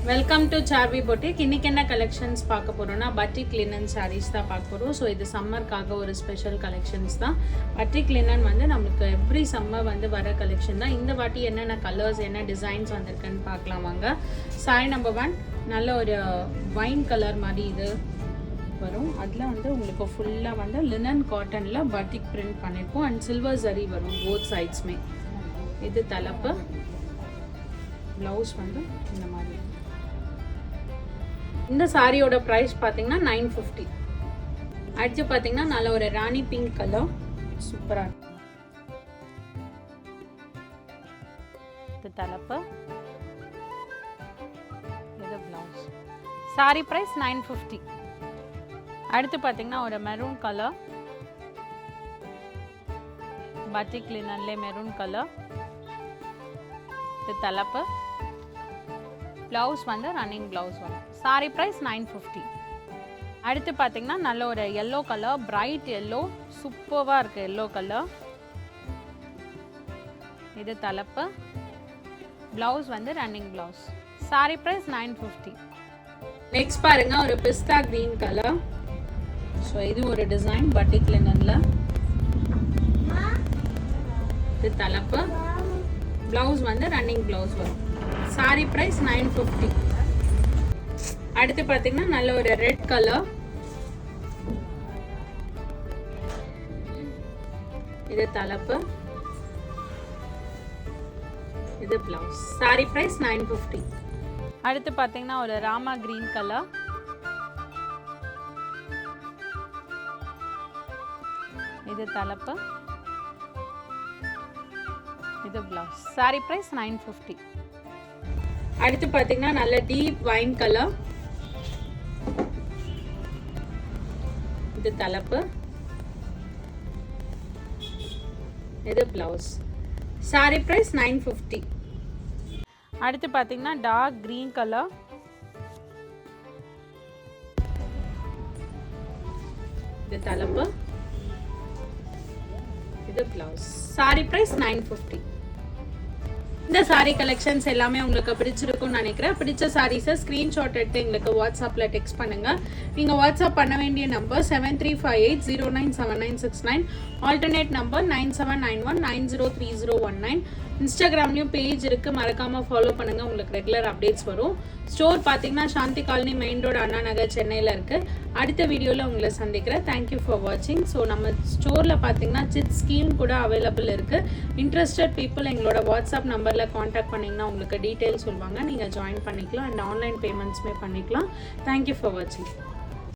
Welcome to Saarvi boutique. இன்னைக்கு என்ன collections பார்க்க போறோம்னா பட்டிக் லினன் சாரீஸ் தான் பார்க்க போறோம். ஸோ இது சம்மருக்காக ஒரு ஸ்பெஷல் கலெக்ஷன்ஸ் தான். பட்டிக் லினன் வந்து நம்மளுக்கு எவ்ரி சம்மர் வந்து வர கலெக்ஷன் தான். இந்த வாட்டி என்னென்ன கலர்ஸ் என்ன டிசைன்ஸ் வந்திருக்குன்னு பார்க்கலாம் வாங்க. சாரி நம்பர் 1 நல்ல ஒரு வைன் கலர் மாதிரி இது வரும். அதில் வந்து உங்களுக்கு ஃபுல்லாக வந்து லினன் காட்டனில் பட்டிக் பிரிண்ட் பண்ணியிருக்கோம் அண்ட் சில்வர் ஜரி வரும் போத் சைட்ஸ்மே. இது தலைப்பு, ப்ளவுஸ் வந்து இந்த மாதிரி. இந்த சாரியோட ப்ரைஸ் பார்த்தீங்கன்னா 950. அடுத்து பார்த்தீங்கன்னா நல்ல ஒரு ராணி பிங்க் கலர், சூப்பராக இருக்கும். இது தலைப்பு, இது ப்ளவுஸ். சாரி ப்ரைஸ் 950. அடுத்து பார்த்தீங்கன்னா ஒரு மெரூன் கலர், பட்டிக் லினன்லே மெரூன் கலர். இது தலைப்பு, ப்ளவுஸ் வந்து ரன்னிங் ப்ளவுஸ் வரும். சாரி ப்ரைஸ் 950. அடுத்து பார்த்தீங்கன்னா நல்ல ஒரு எல்லோ கலர், பிரைட் எல்லோ, சூப்பராக இருக்குது எல்லோ கலர். இது தலைப்பு, ப்ளவுஸ் வந்து running blouse. Sari price 950. Next பாருங்க ஒரு பிஸ்தா கிரீன் கலர். ஸோ இது ஒரு டிசைன் பட்டிக் லினன்ல. இது தலைப்பு, ப்ளவுஸ் வந்து ரன்னிங் ப்ளவுஸ் வரும். சாரி ப்ரைஸ் 950. அடுத்து பார்த்தீங்கன்னா நல்ல ஒரு ரெட் கலர், இது தலைப்பு, இது ப்ளவுஸ். சாரி ப்ரைஸ் 950. அடுத்து பார்த்தீங்கன்னா ஒரு ராமா கிரீன் கலர், இது தலைப்பு, இது ப்ளவுஸ். சாரி ப்ரைஸ் 950. அடுத்து பார்த்தீங்கன்னா நல்ல டீப் வைன் கலர், இது தலைப்பு, இது ப்ளவுஸ். சாரி ப்ரைஸ் 950. அடுத்து பார்த்தீங்கன்னா டார்க் கிரீன் கலர், இது தலைப்பு, இது ப்ளவுஸ். சாரி ப்ரைஸ் 950. இந்த சாரி கலெக்ஷன்ஸ் எல்லாமே உங்களுக்கு பிடிச்சிருக்கும்னு நினைக்கிறேன். பிடிச்ச சாரீஸை ஸ்க்ரீன்ஷாட் எடுத்து எங்களுக்கு வாட்ஸ்அப்பில் டெக்ஸ்ட் பண்ணுங்கள். நீங்கள் வாட்ஸ்அப் பண்ண வேண்டிய நம்பர் 7358097969, ஆல்டர்னேட் நம்பர் 9791903019. இன்ஸ்டாகிராம்லேயும் பேஜ் இருக்குது, மறக்காமல் ஃபாலோ பண்ணுங்கள், உங்களுக்கு ரெகுலர் அப்டேட்ஸ் வரும். ஸ்டோர் பார்த்தீங்கன்னா சாந்தி colony main road, Anna Nagar, சென்னையில் இருக்குது. அடுத்த வீடியோவில் உங்களை சந்திக்கிறேன். தேங்க்யூ ஃபார் வாட்சிங். ஸோ நம்ம ஸ்டோரில் பார்த்தீங்கன்னா சிட் ஸ்கீம் கூட அவைலபிள் இருக்குது. இன்ட்ரெஸ்டட் பீப்புள் எங்களோட வாட்ஸ்அப் நம்பரில் காண்டாக்ட் பண்ணிங்கன்னா உங்களுக்கு டீட்டெயில்ஸ் சொல்லுவாங்க, நீங்கள் ஜாயின் பண்ணிக்கலாம் அண்ட் ஆன்லைன் பேமெண்ட்ஸுமே பண்ணிக்கலாம். தேங்க்யூ ஃபார் வாட்சிங்.